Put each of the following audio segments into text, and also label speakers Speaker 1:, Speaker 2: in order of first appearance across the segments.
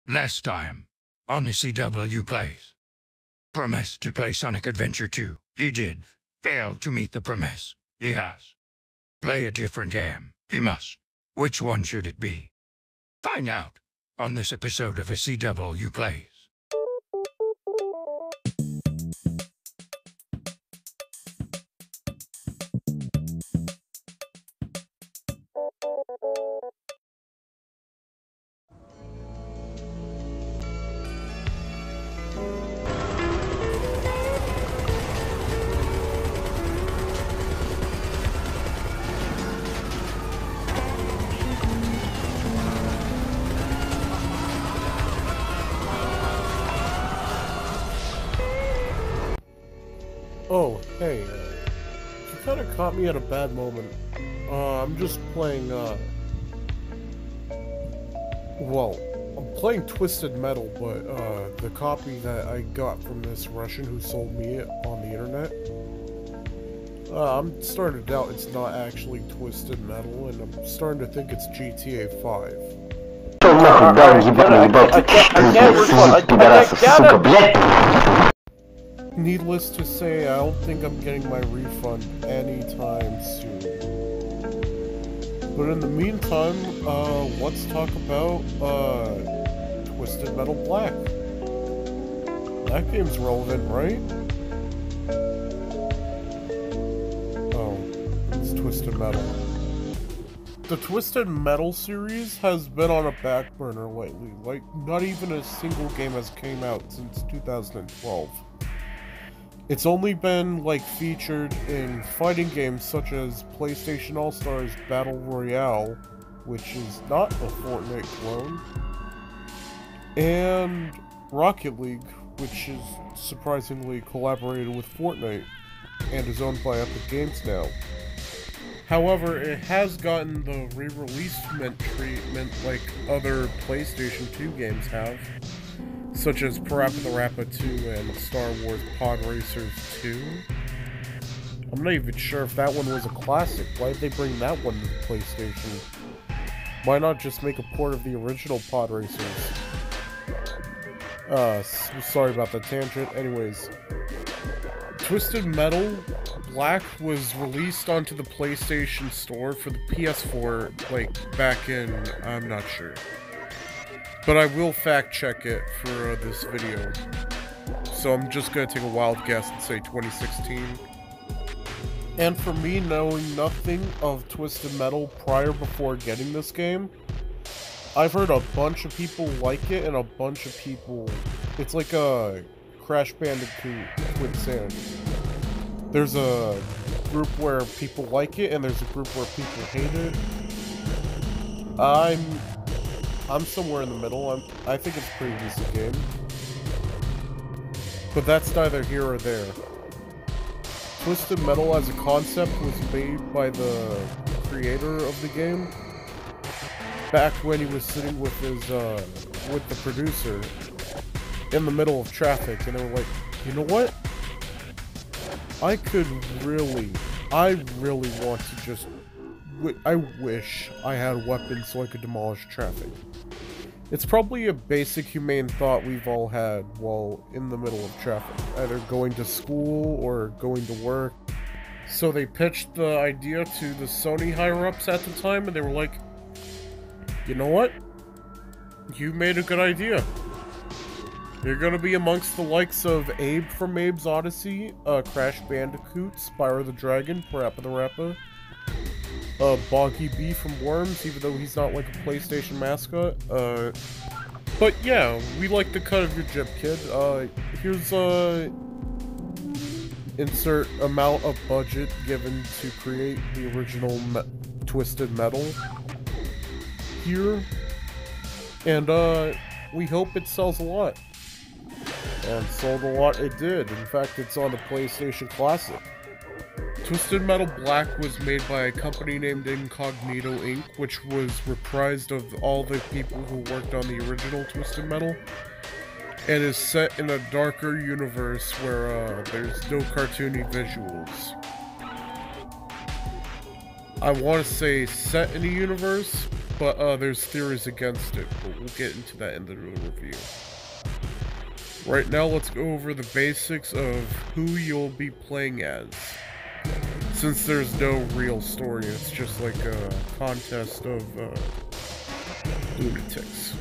Speaker 1: Last time, on ECW Plays. Promised to play Sonic Adventure 2. He did. Failed to meet the promise. He has. Play a different game. He must. Which one should it be? Find out on this episode of ECW Plays.
Speaker 2: Oh, hey, you kind of caught me at a bad moment. I'm just playing, well, I'm playing Twisted Metal, but, the copy that I got from this Russian who sold me it on the internet, I'm starting to doubt it's not actually Twisted Metal, and I'm starting to think it's GTA 5. Needless to say, I don't think I'm getting my refund anytime soon. But in the meantime, let's talk about, Twisted Metal Black. That game's relevant, right? Oh, it's Twisted Metal. The Twisted Metal series has been on a back burner lately. Like, not even a single game has came out since 2012. It's only been, like, featured in fighting games such as PlayStation All-Stars Battle Royale, which is not a Fortnite clone, and Rocket League, which is surprisingly collaborated with Fortnite, and is owned by Epic Games now. However, it has gotten the re-release treatment like other PlayStation 2 games have, such as Parappa the Rapper 2 and Star Wars Pod Racers 2. I'm not even sure if that one was a classic. Why did they bring that one to the PlayStation? Why not just make a port of the original Pod Racers? Sorry about the tangent. Anyways, Twisted Metal Black was released onto the PlayStation Store for the PS4, like, back in... I'm not sure. But I will fact check it for this video. So I'm just gonna take a wild guess and say 2016. And for me, knowing nothing of Twisted Metal before getting this game, I've heard a bunch of people like it and a bunch of people... It's like a Crash Bandicoot Quicksand. There's a group where people like it and there's a group where people hate it. I'm somewhere in the middle. I think it's a pretty decent game. But that's neither here or there. Twisted Metal as a concept was made by the creator of the game back when he was sitting with his, with the producer in the middle of traffic, and they were like, you know what? I really want to just... I wish I had weapons so I could demolish traffic. It's probably a basic humane thought we've all had while in the middle of traffic, either going to school or going to work. So they pitched the idea to the Sony higher-ups at the time, and they were like, you know what? You made a good idea. You're gonna be amongst the likes of Abe from Abe's Odyssey, Crash Bandicoot, Spyro the Dragon, Parappa the Rapper, Boggy B from Worms, even though he's not like a PlayStation mascot. But yeah, we like the cut of your jib, kid. Here's insert amount of budget given to create the original Twisted Metal here. And we hope it sells a lot. And sold a lot it did. In fact, it's on the PlayStation Classic. Twisted Metal Black was made by a company named Incognito Inc., which was reprised of all the people who worked on the original Twisted Metal, and is set in a darker universe where there's no cartoony visuals. I want to say set in a universe, But there's theories against it, but we'll get into that in the review. Right now, let's go over the basics of who you'll be playing as. Since there's no real story, it's just like a contest of lunatics.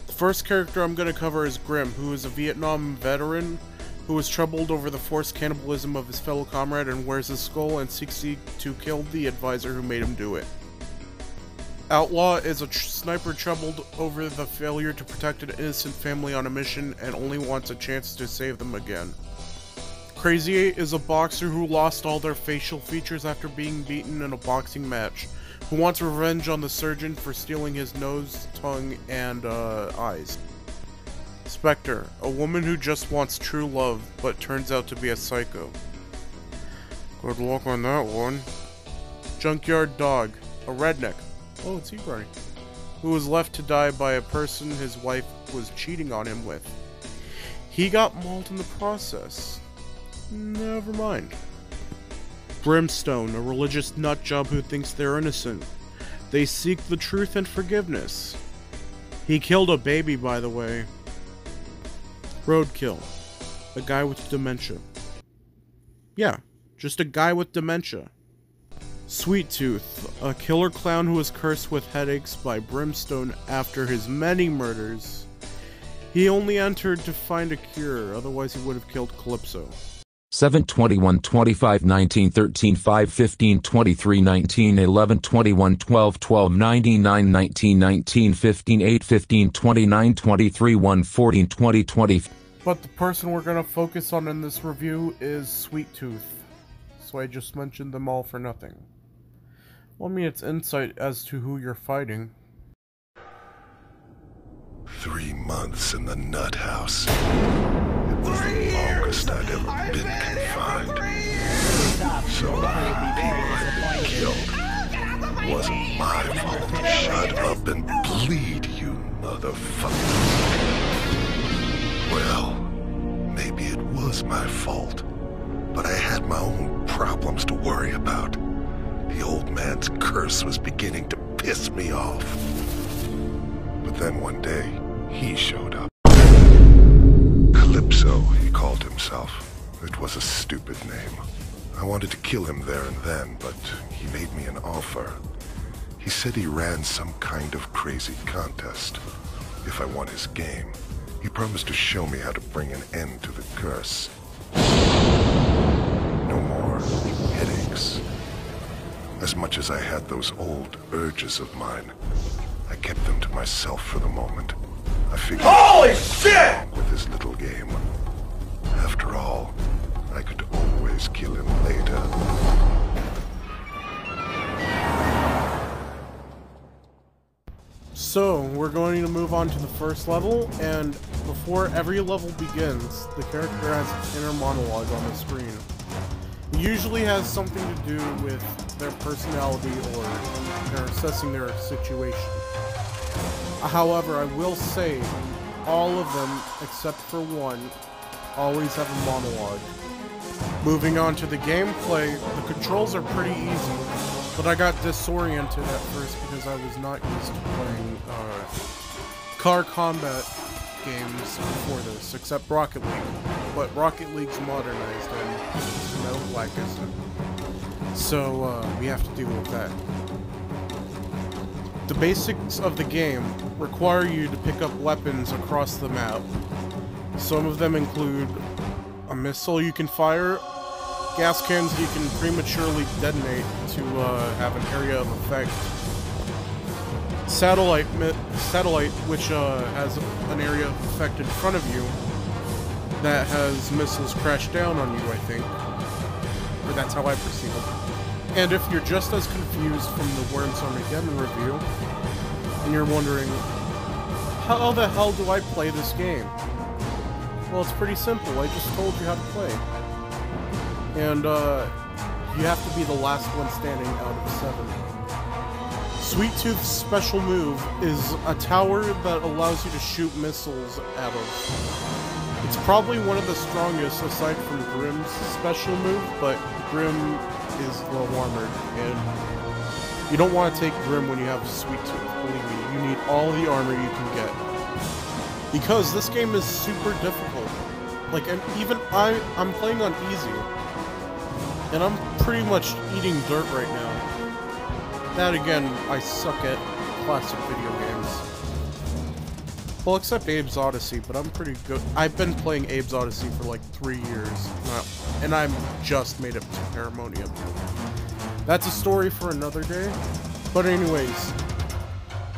Speaker 2: The first character I'm going to cover is Grim, who is a Vietnam veteran who is troubled over the forced cannibalism of his fellow comrade and wears his skull and seeks to kill the advisor who made him do it. Outlaw is a sniper troubled over the failure to protect an innocent family on a mission and only wants a chance to save them again. Crazy 8 is a boxer who lost all their facial features after being beaten in a boxing match, who wants revenge on the surgeon for stealing his nose, tongue, and eyes. Spectre, a woman who just wants true love, but turns out to be a psycho. Good luck on that one. Junkyard Dog, a redneck. Oh, it's Barney. Who was left to die by a person his wife was cheating on him with. He got mauled in the process. Never mind. Brimstone, a religious nutjob who thinks they're innocent. They seek the truth and forgiveness. He killed a baby, by the way. Roadkill, a guy with dementia. Yeah, just a guy with dementia. Sweet Tooth, a killer clown who was cursed with headaches by Brimstone after his many murders. He only entered to find a cure, otherwise he would have killed Calypso.
Speaker 3: 7, 21, 25, 19, 13, 5, 15, 23, 19, 11, 21, 12, 12, 99, 19, 19, 15, 8, 15, 29, 23, 1, 14, 20, 20.
Speaker 2: But the person we're going to focus on in this review is Sweet Tooth. So I just mentioned them all for nothing. Well, I mean, it's insight as to who you're fighting.
Speaker 4: 3 months in the nut house. It was the longest I'd ever been confined. So many people had been killed. It wasn't my fault. Shut up and bleed, you motherfucker. Well, maybe it was my fault, but I had my own problems to worry about. The old man's curse was beginning to piss me off. But then one day, he showed up. Calypso, he called himself. It was a stupid name. I wanted to kill him there and then, but he made me an offer. He said he ran some kind of crazy contest. If I won his game, he promised to show me how to bring an end to the curse. No more headaches. As much as I had those old urges of mine, I kept them to myself for the moment. I figured, holy shit! With his little game. After all, I could always kill him later.
Speaker 2: So, we're going to move on to the first level, and before every level begins, the character has an inner monologue on the screen. It usually has something to do with their personality or they're assessing their situation. However, I will say, all of them, except for one, always have a monologue. Moving on to the gameplay, the controls are pretty easy, but I got disoriented at first because I was not used to playing car combat games before this, except Rocket League. But Rocket League's modernized and Metal Black isn't. So we have to deal with that. The basics of the game require you to pick up weapons across the map. Some of them include a missile you can fire, gas cans you can prematurely detonate to have an area of effect, satellite which has an area of effect in front of you that has missiles crash down on you, I think. Or that's how I perceive it. And if you're just as confused from the Worms Armageddon review, and you're wondering, how the hell do I play this game? Well, it's pretty simple. I just told you how to play. And, you have to be the last one standing out of 7. Sweet Tooth's special move is a tower that allows you to shoot missiles out of. It's probably one of the strongest aside from Grimm's special move, but Grimm is low armored, and you don't want to take Grimm when you have Sweet Tooth, believe me. You need all the armor you can get. Because this game is super difficult. Like, and even I'm playing on easy. And I'm pretty much eating dirt right now. That again, I suck at classic video games. Well, except Abe's Odyssey, but I'm pretty good. I've been playing Abe's Odyssey for like 3 years, and I'm just made up to Paramonium. That's a story for another day. But anyways,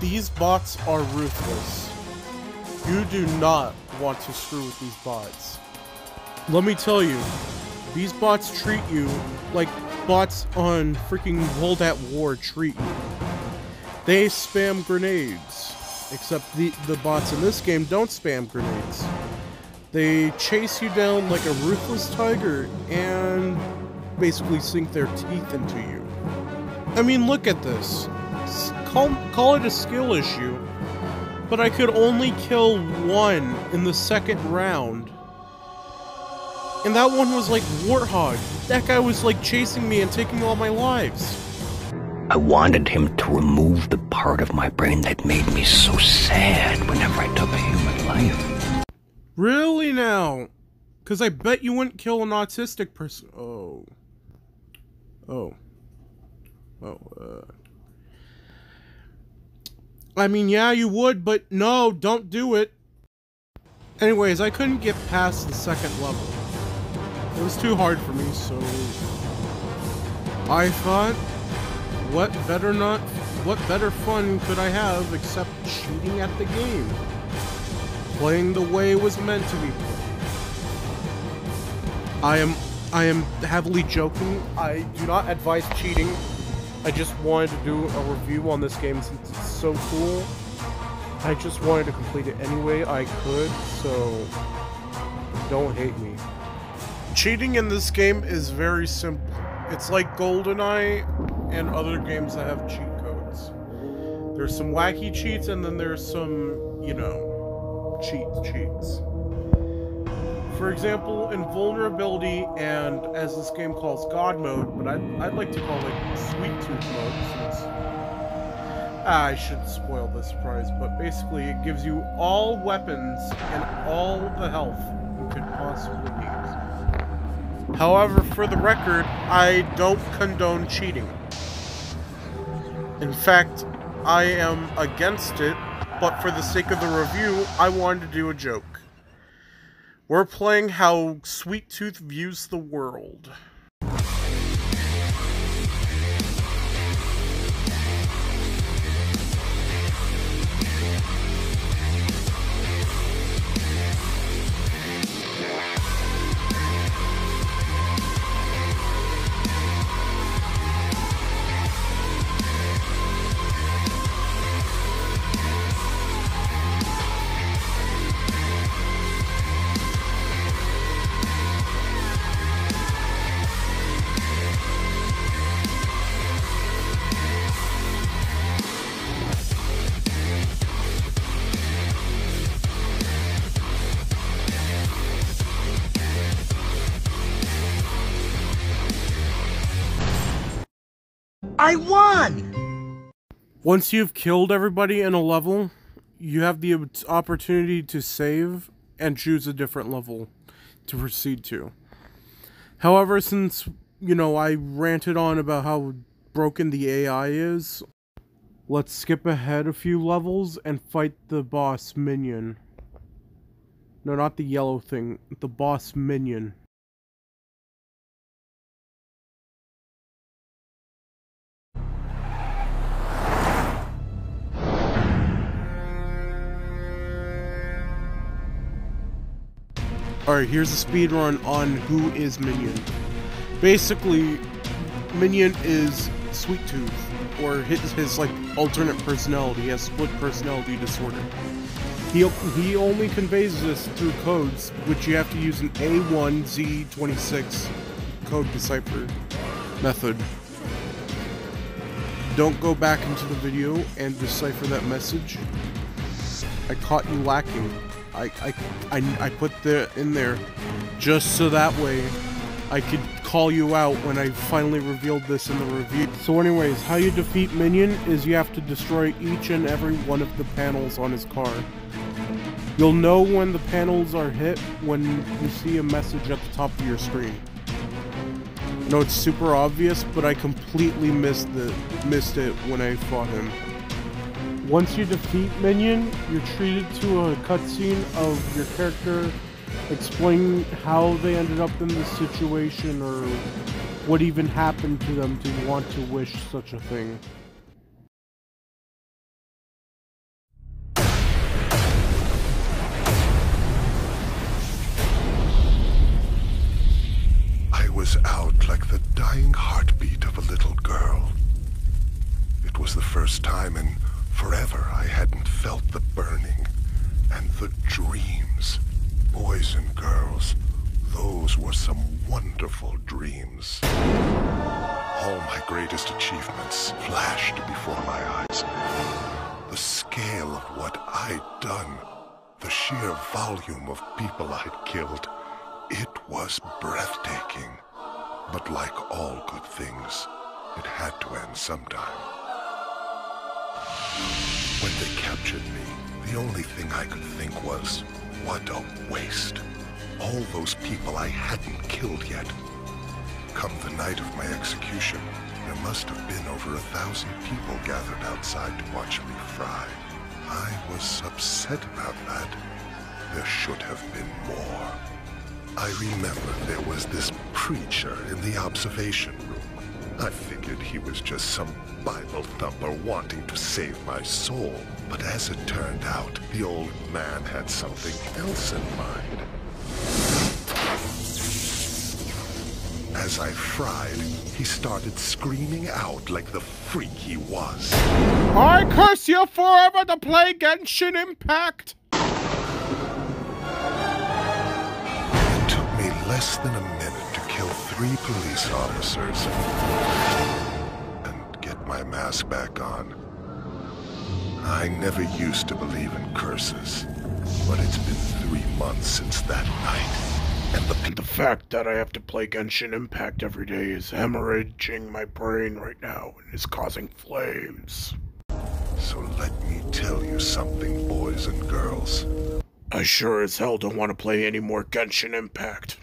Speaker 2: these bots are ruthless. You do not want to screw with these bots. Let me tell you, these bots treat you like bots on freaking World at War treat you. They spam grenades, except the bots in this game don't spam grenades. They chase you down like a ruthless tiger and basically sink their teeth into you. I mean, look at this. Call it a skill issue, but I could only kill one in the second round. And that one was like Warthog. That guy was like chasing me and taking all my lives.
Speaker 5: I wanted him to remove the part of my brain that made me so sad whenever I took a human life.
Speaker 2: Really now? Because I bet you wouldn't kill an autistic person. I mean, yeah, you would, but no, don't do it. Anyways, I couldn't get past the second level. It was too hard for me, so I thought, what better fun could I have except cheating at the game? Playing the way it was meant to be played. I am heavily joking. I do not advise cheating. I just wanted to do a review on this game since it's so cool. I just wanted to complete it any way I could, so don't hate me. Cheating in this game is very simple. It's like GoldenEye and other games that have cheat codes. There's some wacky cheats, and then there's some, you know, cheats. For example, invulnerability and, as this game calls, God mode, but I'd like to call it Sweet Tooth mode, since I shouldn't spoil the surprise, but basically it gives you all weapons and all the health you could possibly need. However, for the record, I don't condone cheating. In fact, I am against it, but for the sake of the review, I wanted to do a joke. We're playing how Sweet Tooth views the world.
Speaker 5: I won!
Speaker 2: Once you've killed everybody in a level, you have the opportunity to save and choose a different level to proceed to. However, since, you know, I ranted on about how broken the AI is, let's skip ahead a few levels and fight the boss minion. No, not the yellow thing, the boss minion. Alright, here's a speedrun on who is Minion. Basically, Minion is Sweet Tooth, or his like alternate personality. He has split personality disorder. He only conveys this through codes, which you have to use an A1Z26 code decipher. Method. Don't go back into the video and decipher that message. I caught you lacking. I put that in there just so that way I could call you out when I finally revealed this in the review. So anyways, how you defeat Minion is you have to destroy each and every one of the panels on his car. You'll know when the panels are hit when you see a message at the top of your screen. I know it's super obvious, but I completely missed it when I fought him. Once you defeat Minion, you're treated to a cutscene of your character explaining how they ended up in this situation or what even happened to them to want to wish such a thing.
Speaker 4: I was out like the dying heartbeat of a little girl. It was the first time in forever I hadn't felt the burning and the dreams. Boys and girls, those were some wonderful dreams. All my greatest achievements flashed before my eyes. The scale of what I'd done, the sheer volume of people I'd killed, it was breathtaking. But like all good things, it had to end sometime. When they captured me, the only thing I could think was, what a waste. All those people I hadn't killed yet. Come the night of my execution, there must have been over 1,000 people gathered outside to watch me fry. I was upset about that. There should have been more. I remember there was this preacher in the observation room. I figured he was just some Bible thumper wanting to save my soul. But as it turned out, the old man had something else in mind. As I fried, he started screaming out like the freak he was.
Speaker 2: I curse you forever to play Genshin Impact!
Speaker 4: It took me less than a minute to kill 3 police officers and get my mask back on. I never used to believe in curses, but it's been 3 months since that night. And the fact that I have to play Genshin Impact every day is hemorrhaging my brain right now and is causing flames. So let me tell you something, boys and girls. I sure as hell don't want to play any more Genshin Impact.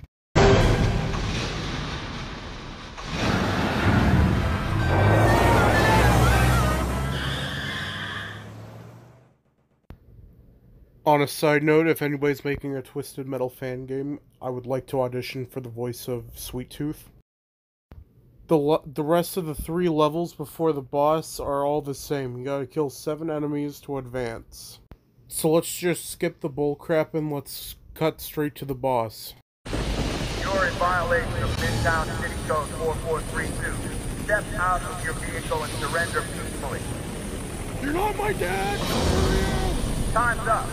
Speaker 2: On a side note, if anybody's making a Twisted Metal fan game, I would like to audition for the voice of Sweet Tooth. The rest of the 3 levels before the boss are all the same. You gotta kill 7 enemies to advance. So let's just skip the bullcrap and let's cut straight to the boss.
Speaker 6: You're in violation of Midtown City Code 4432. Step out of your vehicle and surrender peacefully.
Speaker 2: You're not my dad!
Speaker 6: Time's up.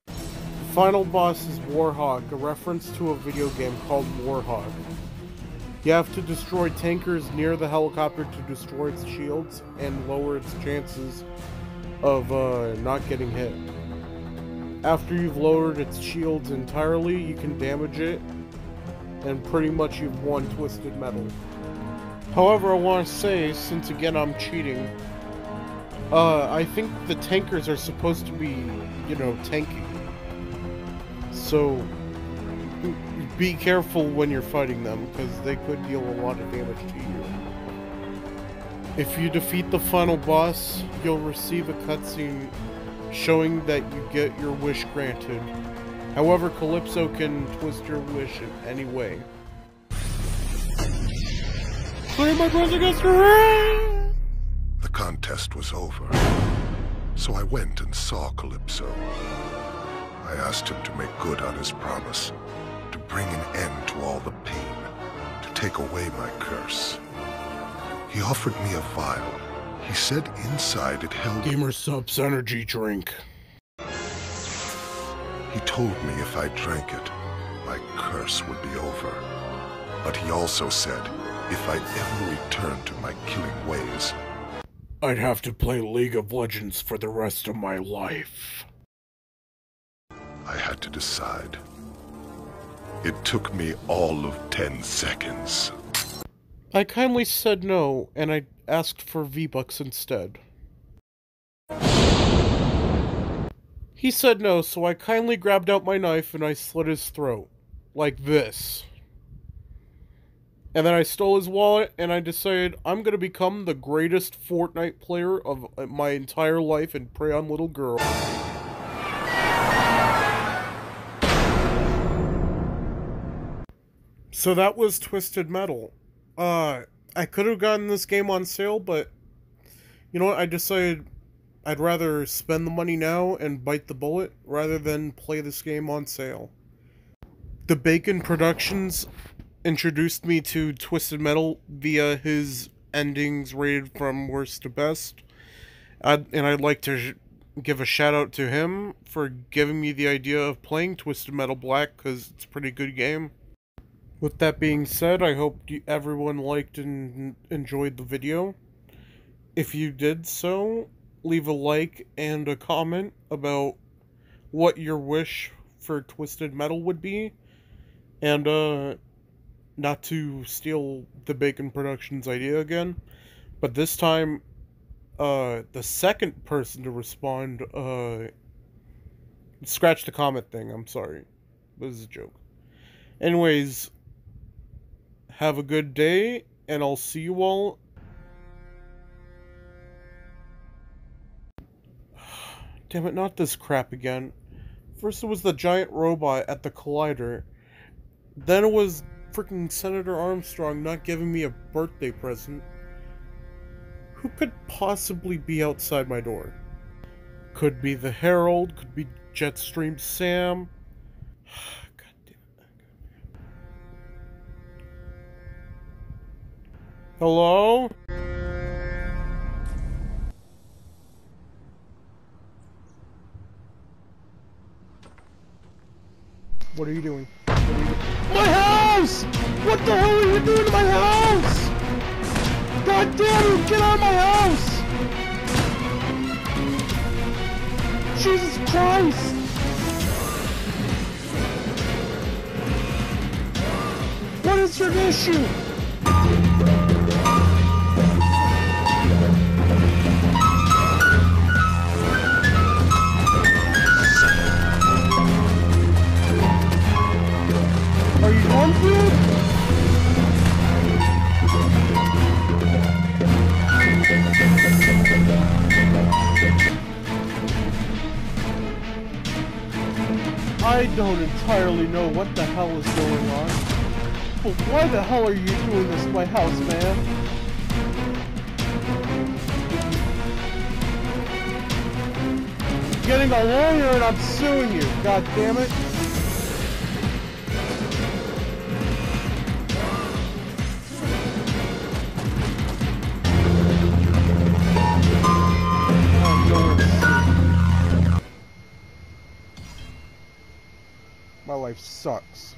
Speaker 2: The final boss is Warhog, a reference to a video game called Warhog. You have to destroy tankers near the helicopter to destroy its shields and lower its chances of not getting hit. After you've lowered its shields entirely, you can damage it, and pretty much you've won Twisted Metal. However, I want to say, since again I'm cheating, I think the tankers are supposed to be, you know, tanky. So, be careful when you're fighting them, because they could deal a lot of damage to you. If you defeat the final boss, you'll receive a cutscene showing that you get your wish granted. However, Calypso can twist your wish in any way. Clear my brothers against the rain!
Speaker 4: The contest was over, so I went and saw Calypso. I asked him to make good on his promise, to bring an end to all the pain, to take away my curse. He offered me a vial. He said inside it held
Speaker 2: Gamer Subs energy drink.
Speaker 4: He told me if I drank it, my curse would be over. But he also said, if I ever returned to my killing ways,
Speaker 2: I'd have to play League of Legends for the rest of my life.
Speaker 4: I had to decide. It took me all of 10 seconds.
Speaker 2: I kindly said no, and I asked for V-Bucks instead. He said no, so I kindly grabbed out my knife and I slit his throat. Like this. And then I stole his wallet, and I decided I'm gonna become the greatest Fortnite player of my entire life and prey on little girls. So that was Twisted Metal. I could have gotten this game on sale, but you know what? I decided I'd rather spend the money now and bite the bullet rather than play this game on sale. The Bacon Productions introduced me to Twisted Metal via his endings rated from worst to best. And I'd like to give a shout out to him for giving me the idea of playing Twisted Metal Black, because it's a pretty good game. With that being said, I hope everyone liked and enjoyed the video. If you did so, leave a like and a comment about what your wish for Twisted Metal would be. And, not to steal the Bacon Productions idea again, but this time, the second person to respond, scratch the comment thing, I'm sorry. This is a joke. Anyways, have a good day, and I'll see you all. Damn it, not this crap again. First it was the giant robot at the Collider. Then it was freaking Senator Armstrong not giving me a birthday present. Who could possibly be outside my door? Could be the Herald, could be Jetstream Sam. God damn it. Hello? What are you doing? My house! What the hell are you doing to my house? God damn you, get out of my house! Jesus Christ! What is your issue? Are you on food? I don't entirely know what the hell is going on, but why the hell are you doing this to my house, man? I'm getting a lawyer and I'm suing you, god damn it. My life sucks.